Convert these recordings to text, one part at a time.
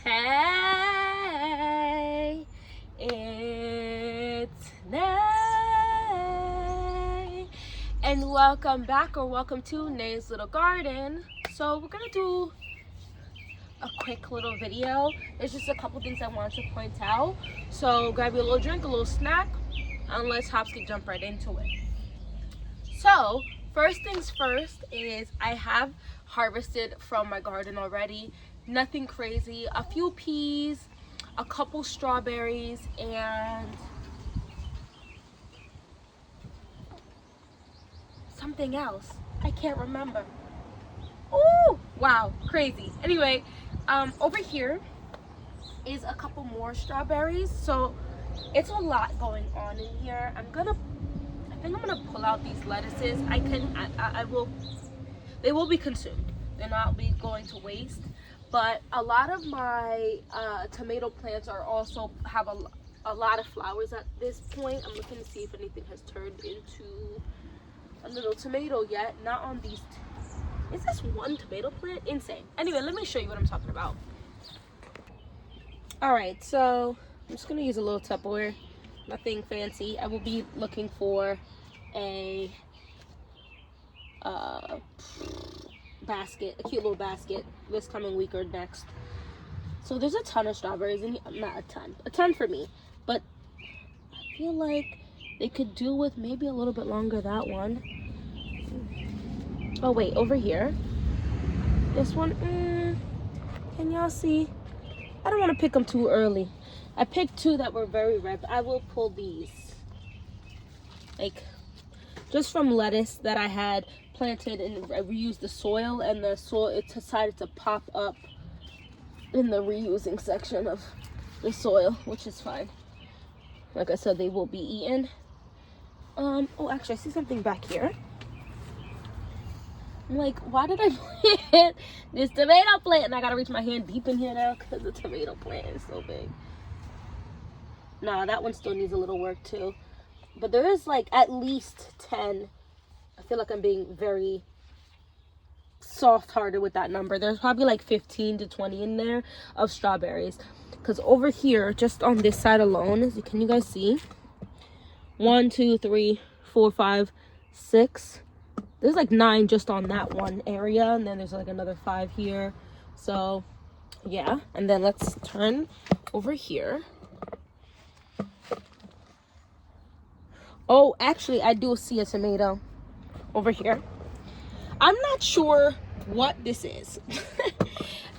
Hey, it's Nay, and welcome back or welcome to Nay's Little Garden. So we're gonna do a quick little video. There's just a couple things I wanted to point out. So grab your little drink, a little snack, and let's Hopsky jump right into it. So first things first is I have harvested from my garden already. Nothing crazy. A few peas, a couple strawberries, and something else. I can't remember. Oh, wow, crazy. Anyway, over here is a couple more strawberries. So it's a lot going on in here. I think I'm gonna pull out these lettuces. I will. They will be consumed. They're not be going to waste. But a lot of my tomato plants are also have a lot of flowers at this point. I'm looking to see if anything has turned into a little tomato yet. Not on these. Is this one tomato plant? Insane. Anyway, let me show you what I'm talking about. All right, so I'm just gonna use a little Tupperware. Nothing fancy. I will be looking for a basket, a cute little basket this coming week or next. So there's a ton of strawberries in here. Not a ton for me, but I feel like they could do with maybe a little bit longer. That one. Oh wait, over here, this one, can y'all see? I don't want to pick them too early. I picked two that were very ripe. I will pull these, like, just from lettuce that I had planted and I reused the soil, and the soil, it decided to pop up in the reusing section of the soil, which is fine. Like I said, they will be eaten. Oh, actually, I see something back here. I'm like, why did I plant this tomato plant? And I gotta reach my hand deep in here now because the tomato plant is so big. Nah, that one still needs a little work too. But there is like at least 10. I feel like I'm being very soft-hearted with that number. There's probably like 15 to 20 in there of strawberries. Because over here, just on this side alone, can you guys see? 1, 2, 3, 4, 5, 6. There's like 9 just on that one area. And then there's like another 5 here. So, yeah. And then let's turn over here. Oh, actually, I do see a tomato over here. I'm not sure what this is,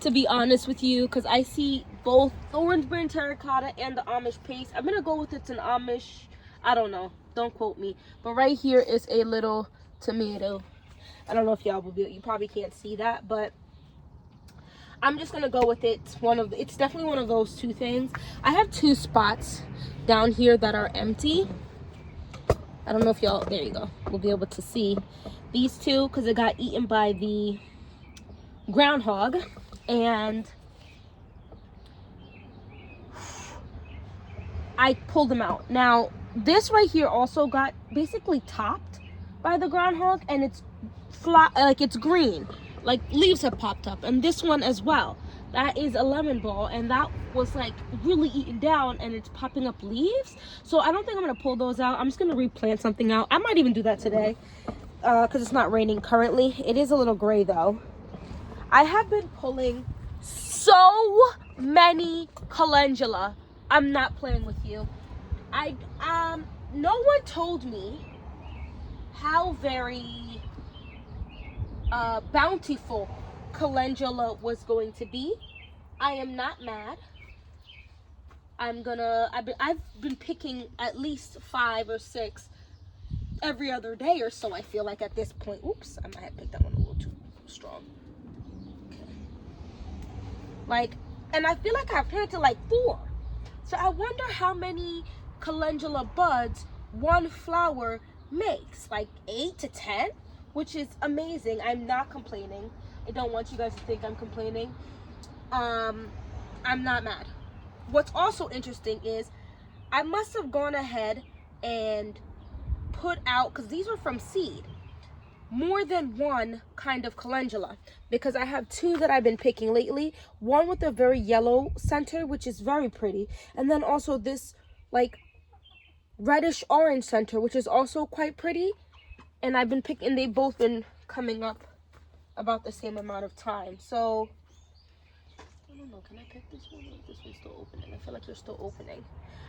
to be honest with you, because I see both Thornsburn terracotta and the Amish paste. I'm gonna go with it's an Amish. I don't know. Don't quote me. But right here is a little tomato. I don't know if y'all will be. You probably can't see that, but I'm just gonna go with it. It's definitely one of those two things. I have 2 spots down here that are empty. I don't know if y'all, there you go, we'll be able to see these 2 because it got eaten by the groundhog, and I pulled them out. Now, this right here also got basically topped by the groundhog, and it's it's green, like leaves have popped up, and this one as well. That is a lemon ball, and that was like really eaten down, and it's popping up leaves. So I don't think I'm gonna pull those out. I'm just gonna replant something out. I might even do that today because it's not raining currently. It is a little gray though. I have been pulling so many calendula. I'm not playing with you. No one told me how very bountiful calendula was going to be. I am not mad. I've been picking at least 5 or 6 every other day or so, I feel like at this point. Oops, I might have picked that one a little too strong. Okay. Like, and I feel like I've planted like 4. So I wonder how many calendula buds one flower makes. Like 8 to 10, which is amazing. I'm not complaining. I don't want you guys to think I'm complaining. I'm not mad. What's also interesting is I must have gone ahead and put out, because these were from seed, more than one kind of calendula, because I have two that I've been picking lately. One with a very yellow center, which is very pretty, and then also this like reddish orange center, which is also quite pretty. And I've been picking, they've both been coming up about the same amount of time. So I don't know, can I pick this one, or is this one still opening? I feel like they're still opening.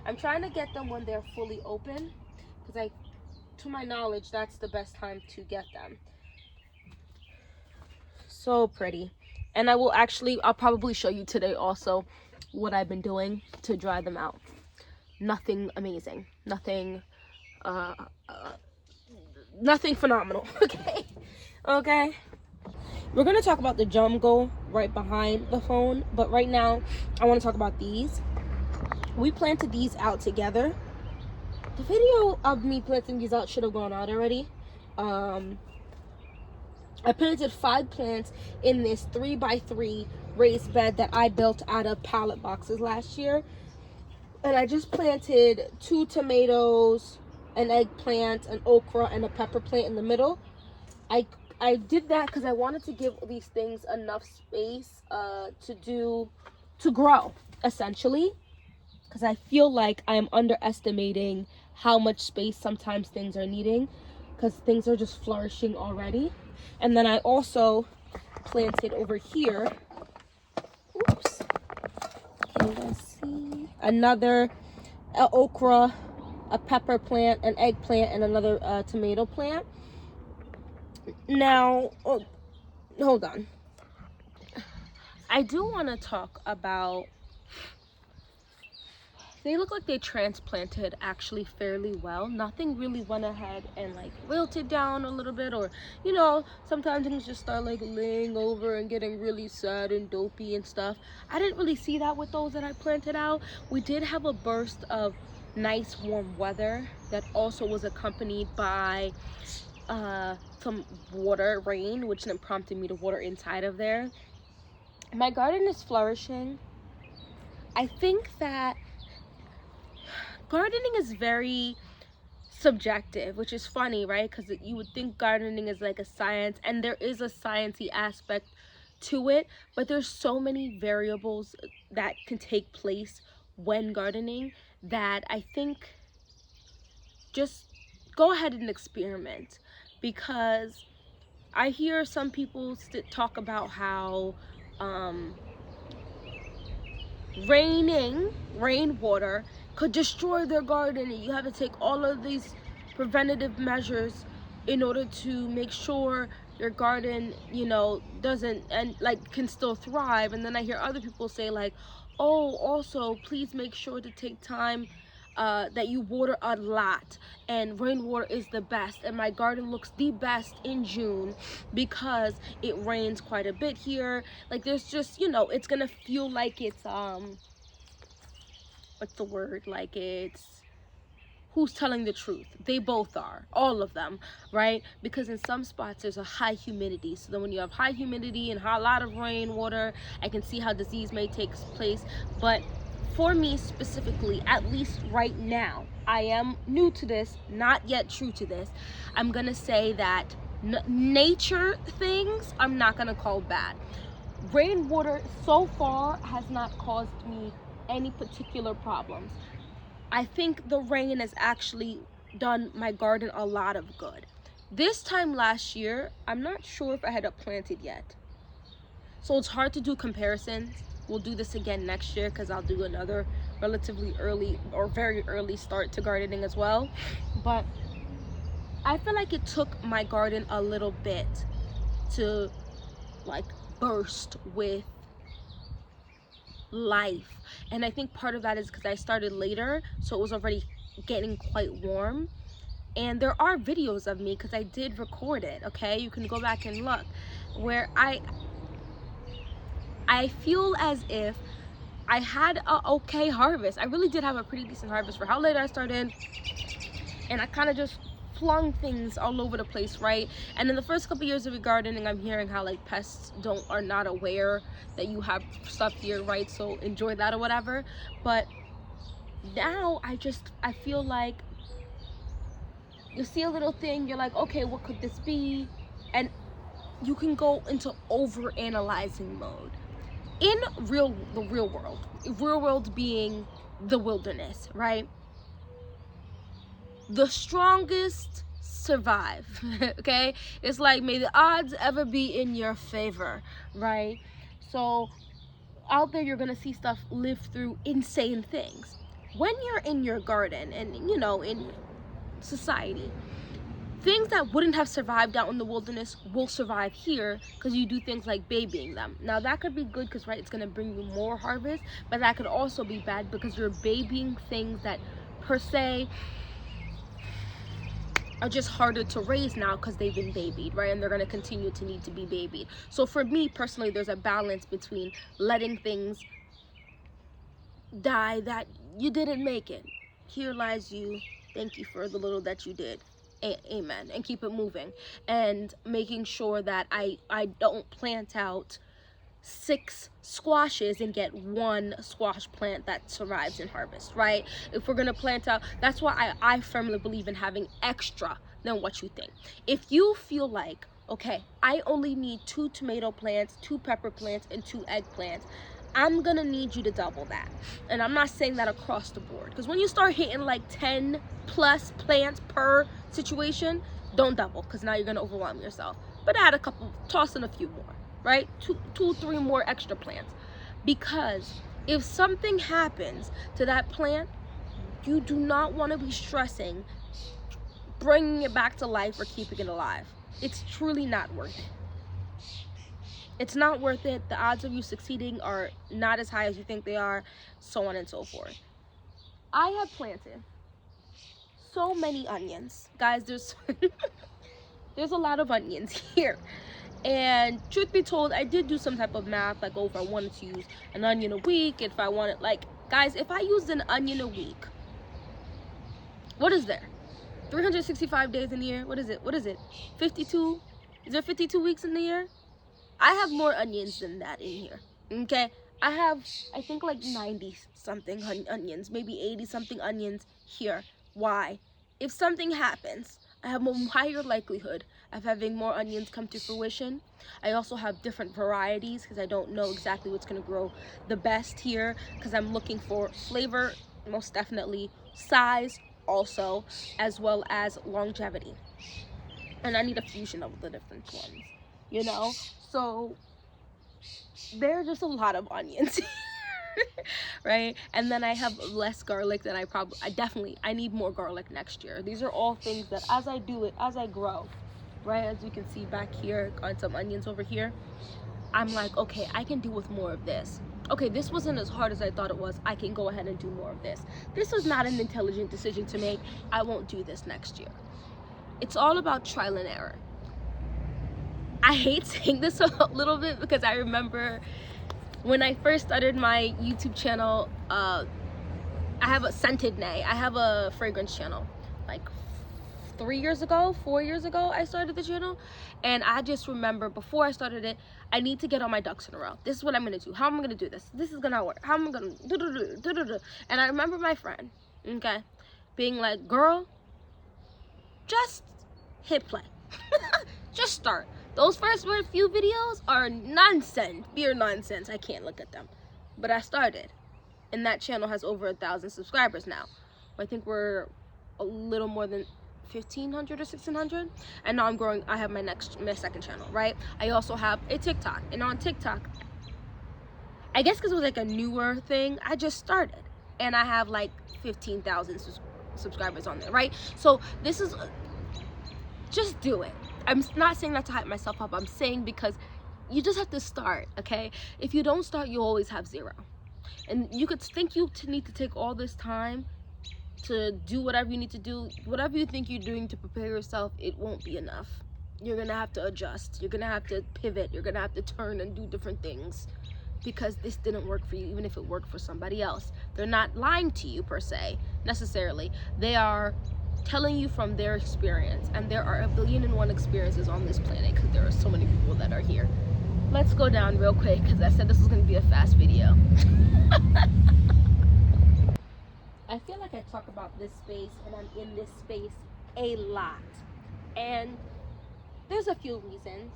I'm trying to get them when they're fully open, because to my knowledge, that's the best time to get them. So pretty. And I'll probably show you today also what I've been doing to dry them out. Nothing amazing. Nothing phenomenal. Okay. We're going to talk about the Jumgo right behind the phone, but right now I want to talk about these. We planted these out together. The video of me planting these out should have gone out already. I planted 5 plants in this 3x3 raised bed that I built out of pallet boxes last year. And I just planted 2 tomatoes, an eggplant, an okra, and a pepper plant in the middle. I did that because I wanted to give these things enough space to grow, essentially. Because I feel like I'm underestimating how much space sometimes things are needing, because things are just flourishing already. And then I also planted over here, oops, can you guys see? Another okra, a pepper plant, an eggplant, and another tomato plant. Now, hold on. I do want to talk about, they look like they transplanted actually fairly well. Nothing really went ahead and like wilted down a little bit, or you know, sometimes things just start like laying over and getting really sad and dopey and stuff. I didn't really see that with those that I planted out. We did have a burst of nice warm weather that also was accompanied by some rain, which then prompted me to water inside of there. My garden is flourishing. I think that gardening is very subjective, which is funny, right? Because you would think gardening is like a science, and there is a sciencey aspect to it, but there's so many variables that can take place when gardening that I think just go ahead and experiment. Because I hear some people talk about how rainwater could destroy their garden, and you have to take all of these preventative measures in order to make sure your garden, you know, doesn't, and like can still thrive. And then I hear other people say like, oh, also please make sure to take time that you water a lot, and rainwater is the best, and my garden looks the best in June because it rains quite a bit here. Like there's just, you know, it's gonna feel like it's what's the word, like it's, who's telling the truth? They both are, all of them, right? Because in some spots there's a high humidity, so then when you have high humidity and a lot of rainwater, I can see how disease may take place. But for me specifically, at least right now, I am new to this, not yet true to this. I'm gonna say that nature things I'm not gonna call bad. Rainwater so far has not caused me any particular problems. I think the rain has actually done my garden a lot of good. This time last year, I'm not sure if I had planted yet, so it's hard to do comparisons. We'll do this again next year because I'll do another relatively early or very early start to gardening as well. But I feel like it took my garden a little bit to like burst with life, and I think part of that is because I started later, so it was already getting quite warm. And there are videos of me, because I did record it, okay? You can go back and look, where I feel as if I had a okay harvest. I really did have a pretty decent harvest for how late I started, and I kind of just flung things all over the place, right? And in the first couple years of gardening, I'm hearing how like pests are not aware that you have stuff here, right? So enjoy that or whatever. But now I feel like you see a little thing, you're like, okay, what could this be? and you can go into over analyzing mode. In the real world being the wilderness, right? The strongest survive. Okay, it's like, may the odds ever be in your favor, right? So out there, you're gonna see stuff live through insane things. When you're in your garden and, you know, in society, things that wouldn't have survived out in the wilderness will survive here because you do things like babying them. Now that could be good because, right, it's going to bring you more harvest, but that could also be bad because you're babying things that per se are just harder to raise now because they've been babied, right? And they're going to continue to need to be babied. So for me personally, there's a balance between letting things die that you didn't make it. Here lies you. Thank you for the little that you did. Amen. And keep it moving. And making sure that I don't plant out 6 squashes and get 1 squash plant that survives in harvest, right? If we're gonna plant out, that's why I firmly believe in having extra than what you think. If you feel like, okay, I only need 2 tomato plants, 2 pepper plants, and 2 eggplants, I'm gonna need you to double that. And I'm not saying that across the board, because when you start hitting like 10 plus plants per situation, don't double, because now you're gonna overwhelm yourself. But add a couple, toss in a few more, right? 2, 3 more extra plants. Because if something happens to that plant, you do not want to be stressing bringing it back to life or keeping it alive. It's truly not worth it. It's not worth it. The odds of you succeeding are not as high as you think they are, so on and so forth. I have planted so many onions. Guys, there's there's a lot of onions here. And truth be told, I did do some type of math, like, oh, if I wanted to use an onion a week, if I wanted, like, guys, if I used an onion a week, what is there? 365 days in the year? What is it? 52? Is there 52 weeks in the year? I have more onions than that in here, okay? I have, I think, like 90 something onions, maybe 80 something onions here. Why? If something happens, I have a higher likelihood of having more onions come to fruition. I also have different varieties because I don't know exactly what's going to grow the best here, because I'm looking for flavor, most definitely, size also, as well as longevity. And I need a fusion of the different ones, you know? So there are just a lot of onions. Right? And then I have less garlic than I need more garlic next year. These are all things that as I do it, as I grow, right? As you can see back here on some onions over here, I'm like, okay, I can do with more of this. Okay, this wasn't as hard as I thought it was. I can go ahead and do more of this. This was not an intelligent decision to make. I won't do this next year. It's all about trial and error. I hate saying this a little bit because I remember when I first started my YouTube channel, I have a scented nay. I have a fragrance channel. Like 4 years ago, I started the channel. And I just remember before I started it, I need to get all my ducks in a row. This is what I'm gonna do. How am I gonna do this? This is gonna work. How am I gonna do? And I remember my friend, okay, being like, girl, just hit play. Just start. Those first few videos are nonsense, pure nonsense. I can't look at them. But I started. And that channel has over 1,000 subscribers now. I think we're a little more than 1,500 or 1,600. And now I'm growing. I have my second channel, right? I also have a TikTok. And on TikTok, I guess because it was like a newer thing, I just started. And I have like 15,000 subscribers on there, right? So this is, just do it. I'm not saying that to hype myself up. I'm saying because you just have to start, okay? If you don't start, you always have 0. And you could think you need to take all this time to do whatever you need to do. Whatever you think you're doing to prepare yourself, it won't be enough. You're going to have to adjust. You're going to have to pivot. You're going to have to turn and do different things because this didn't work for you, even if it worked for somebody else. They're not lying to you, per se, necessarily. They are telling you from their experience, and there are 1,000,001 experiences on this planet because there are so many people that are here. Let's go down real quick because I said this was going to be a fast video. I feel like I talk about this space and I'm in this space a lot, and there's a few reasons.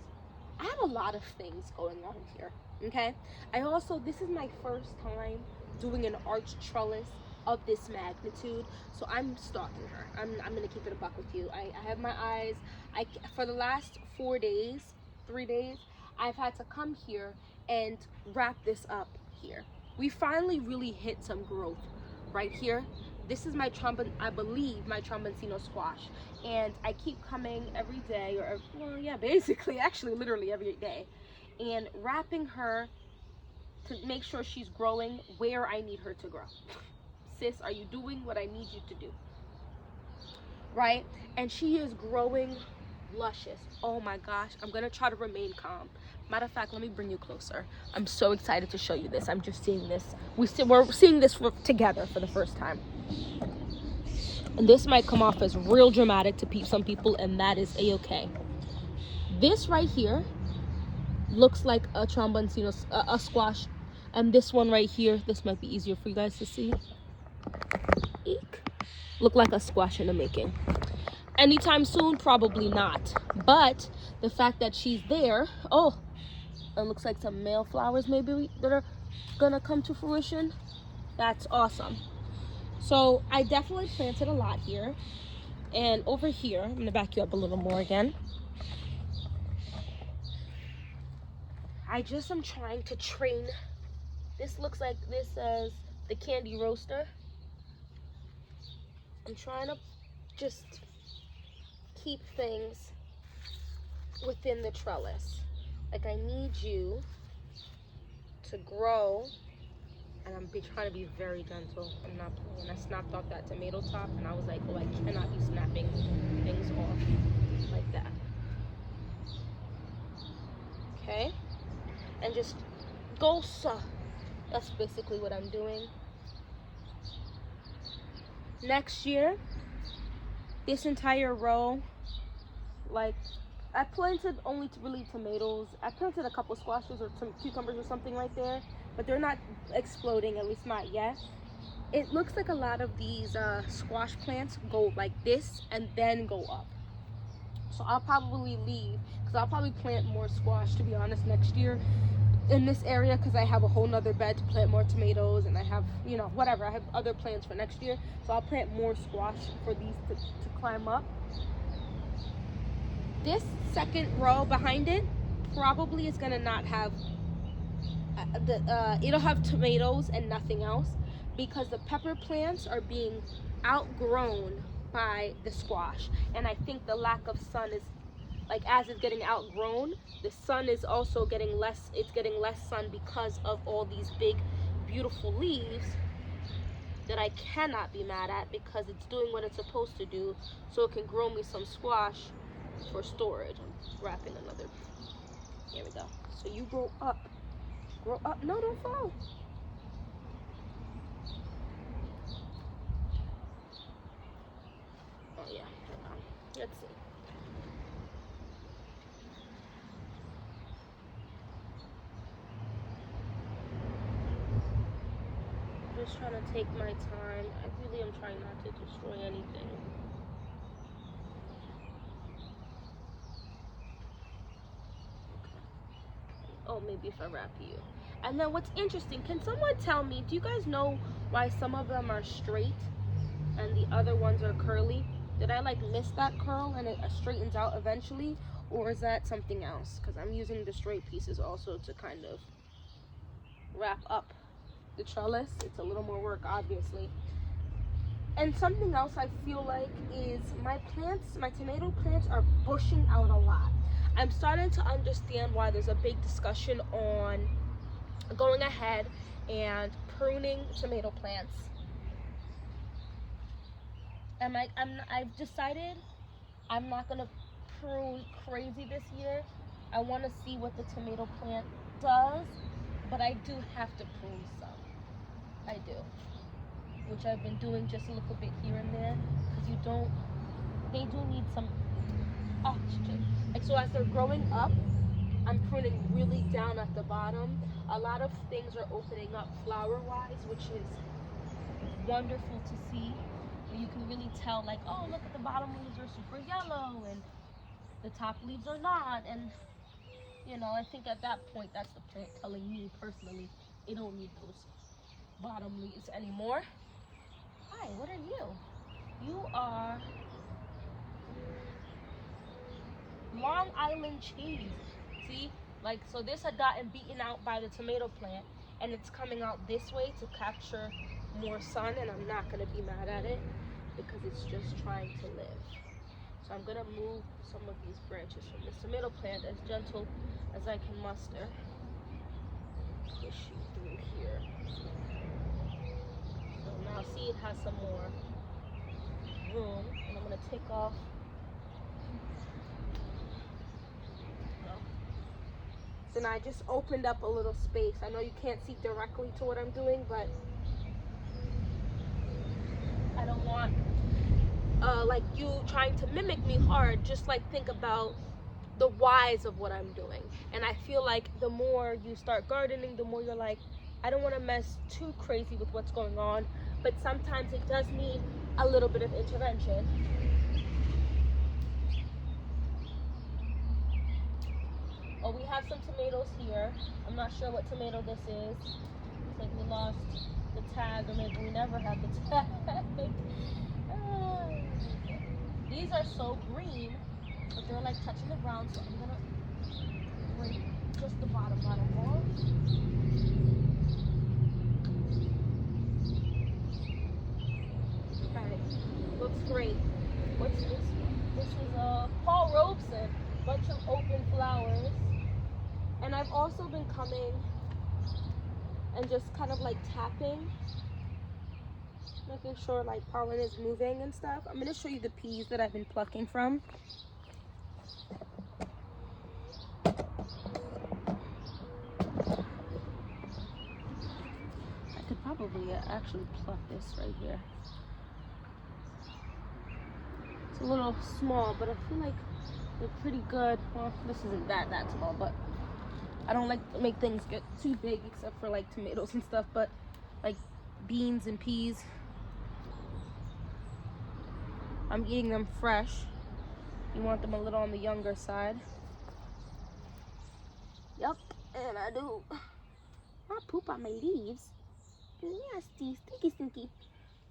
I have a lot of things going on here, okay? This is my first time doing an arch trellis of this magnitude, so I'm stalking her. I'm gonna keep it a buck with you. I have my eyes. For the last 3 days, I've had to come here and wrap this up here. We finally really hit some growth right here. This is I believe my Tromboncino squash, and I keep coming every day, basically, actually, literally every day, and wrapping her to make sure she's growing where I need her to grow. Sis, are you doing what I need you to do? Right? And she is growing luscious. Oh my gosh, I'm gonna try to remain calm. Matter of fact, let me bring you closer. I'm so excited to show you this. I'm just seeing this. We're seeing this together for the first time. And this might come off as real dramatic to some people, and that is a-okay. This right here looks like a Tromboncino, a squash. And this one right here, this might be easier for you guys to see. Eek. Look like a squash in the making. Anytime soon, probably not. But the fact that she's there, it looks like some male flowers maybe that are gonna come to fruition. That's awesome. So I definitely planted a lot here. And over here, I'm gonna back you up a little more again. I just am trying to train. This looks like this says the Candy Roaster. I'm trying to just keep things within the trellis. Like, I need you to grow, and I'm trying to be very gentle. I'm not playing. I snapped off that tomato top, and I was like, I cannot be snapping things off like that. Okay? And just go, that's basically what I'm doing. Next year, this entire row, I planted only really tomatoes. I planted a couple squashes or some cucumbers or something right there, but they're not exploding, at least not yet. It looks like a lot of these squash plants go like this and then go up. So I'll probably leave, because I'll probably plant more squash, to be honest, next year in this area, because I have a whole nother bed to plant more tomatoes, and I have, whatever, I have other plans for next year. So I'll plant more squash for these to climb up. This second row behind it probably is gonna not have it'll have tomatoes and nothing else, because the pepper plants are being outgrown by the squash. And I think the lack of sun is, as it's getting outgrown, the sun is also getting less. It's getting less sun because of all these big beautiful leaves that I cannot be mad at, because it's doing what it's supposed to do, so it can grow me some squash for storage. I'm wrapping another. Here we go. So you grow up. No, don't fall. Oh yeah. Let's see. I'm just trying to take my time. I really am trying not to destroy anything. Oh, maybe if I wrap you. And then what's interesting, can someone tell me, do you guys know why some of them are straight and the other ones are curly? Did I miss that curl and it straightens out eventually? Or is that something else? Because I'm using the straight pieces also to kind of wrap up the trellis. It's a little more work, obviously. And something else I feel like is my tomato plants are bushing out a lot. I'm starting to understand why there's a big discussion on going ahead and pruning tomato plants. And I've decided I'm not gonna prune crazy this year. I want to see what the tomato plant does, but I do have to prune some. I do, which I've been doing just a little bit here and there, because they do need some oxygen. So as they're growing up, I'm pruning really down at the bottom. A lot of things are opening up flower-wise, which is wonderful to see. You can really tell, oh, look at the bottom leaves are super yellow, and the top leaves or not. And you know, I think at that point that's the plant telling me personally it don't need those bottom leaves anymore. Hi, what are you? You are Long Island cheese. See, like, so this had gotten beaten out by the tomato plant, and it's coming out this way to capture more sun, and I'm not gonna be mad at it because it's just trying to live. So I'm gonna move some of these branches from this tomato plant as gentle as I can muster. Push you through here. So now see, it has some more room, and I'm gonna take off. So now I just opened up a little space. I know you can't see directly to what I'm doing, but I don't want like you trying to mimic me hard. Just like think about the whys of what I'm doing. And I feel like the more you start gardening, the more you're like, I don't want to mess too crazy with what's going on, but sometimes it does need a little bit of intervention. Oh, we have some tomatoes here. I'm not sure what tomato this is. It's like we lost the tag, or maybe we never had the tag. These are so green, but they're like touching the ground, so I'm gonna break just the bottom off. Okay, looks great. What's this one? This is Paul Robeson, bunch of open flowers. And I've also been coming and just kind of like tapping, making sure like pollen is moving and stuff. I'm gonna show you the peas that I've been plucking from. I could probably actually pluck this right here. It's a little small, but I feel like they're pretty good. Well, this isn't that small, but I don't like to make things get too big except for like tomatoes and stuff, but like beans and peas, I'm eating them fresh. You want them a little on the younger side. Yep, and I do. I poop on my leaves. Nasty, stinky.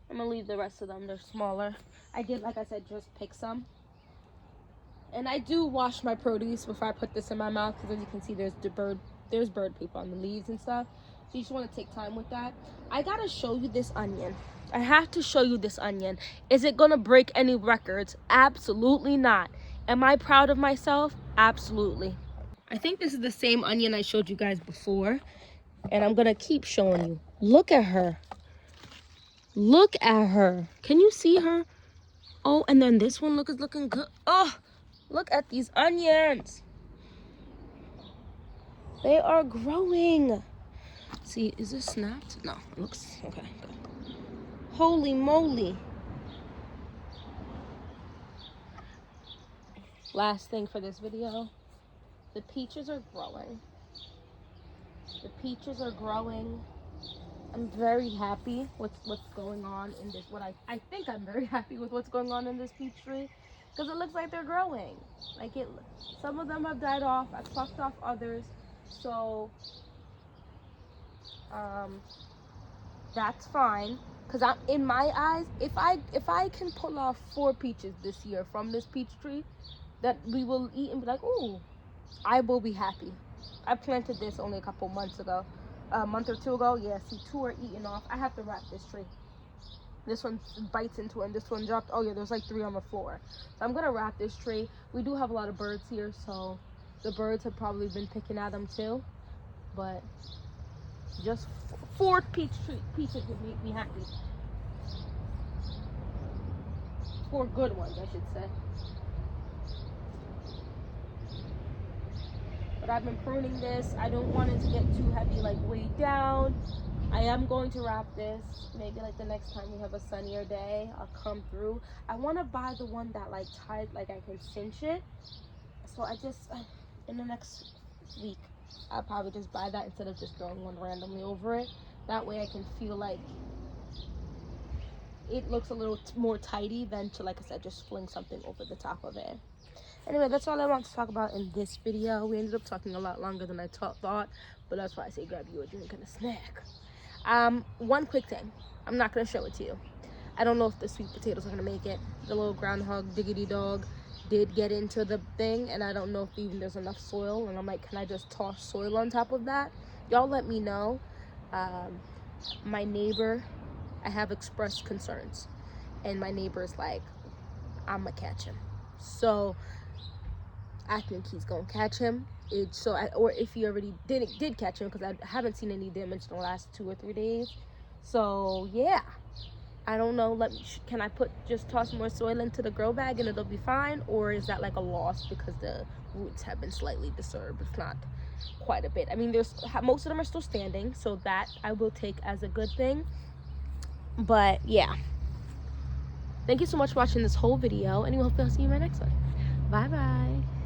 I'm gonna leave the rest of them, they're smaller. I did, like I said, just pick some. And I do wash my produce before I put this in my mouth, because as you can see, there's bird poop on the leaves and stuff. So you just want to take time with that. I gotta show you this onion. I have to show you this onion. Is it gonna break any records? Absolutely not. Am I proud of myself? Absolutely. I think this is the same onion I showed you guys before, and I'm gonna keep showing you. Look at her. Look at her. Can you see her? Oh, and then this one is looking good. Oh, look at these onions. They are growing. See, is this snapped? No, it looks okay. Good. Holy moly. Last thing for this video. The peaches are growing. The peaches are growing. I'm very happy with what's going on in this. I think I'm very happy with what's going on in this peach tree, because it looks like they're growing. Like some of them have died off. I plucked off others, so that's fine. Because I'm in my eyes, if I can pull off 4 peaches this year from this peach tree that we will eat and be like, ooh, I will be happy. I planted this only a couple months ago. A month or 2 ago. Yeah, see, 2 are eaten off. I have to wrap this tree. This one bites into it, and this one dropped. Oh yeah, there's like 3 on the floor. So I'm gonna wrap this tree. We do have a lot of birds here, so the birds have probably been picking at them too. But just 4 peaches would make me happy. 4 good ones, I should say. But I've been pruning this. I don't want it to get too heavy, like way down. I am going to wrap this. Maybe like the next time we have a sunnier day, I'll come through. I want to buy the one that like tied, like I can cinch it. So I just, in the next week, I'll probably just buy that instead of just throwing one randomly over it. That way I can feel like it looks a little more tidy than to, like I said, just fling something over the top of it. Anyway, that's all I want to talk about in this video. We ended up talking a lot longer than I thought, but that's why I say grab you a drink and a snack. One quick thing. I'm not going to show it to you. I don't know if the sweet potatoes are going to make it. The little groundhog diggity dog did get into the thing, and I don't know if even there's enough soil. And I'm like, can I just toss soil on top of that? Y'all let me know. My neighbor, I have expressed concerns, and my neighbor's like, I'm going to catch him. So I think he's gonna catch him. Or if he already did catch him, because I haven't seen any damage in the last 2 or 3 days. So yeah, I don't know. Can I just toss more soil into the grow bag and it'll be fine, or is that like a loss because the roots have been slightly disturbed? It's not quite a bit. I mean, most of them are still standing, so that I will take as a good thing. But yeah, thank you so much for watching this whole video, and we hope I'll see you in my next one. Bye bye.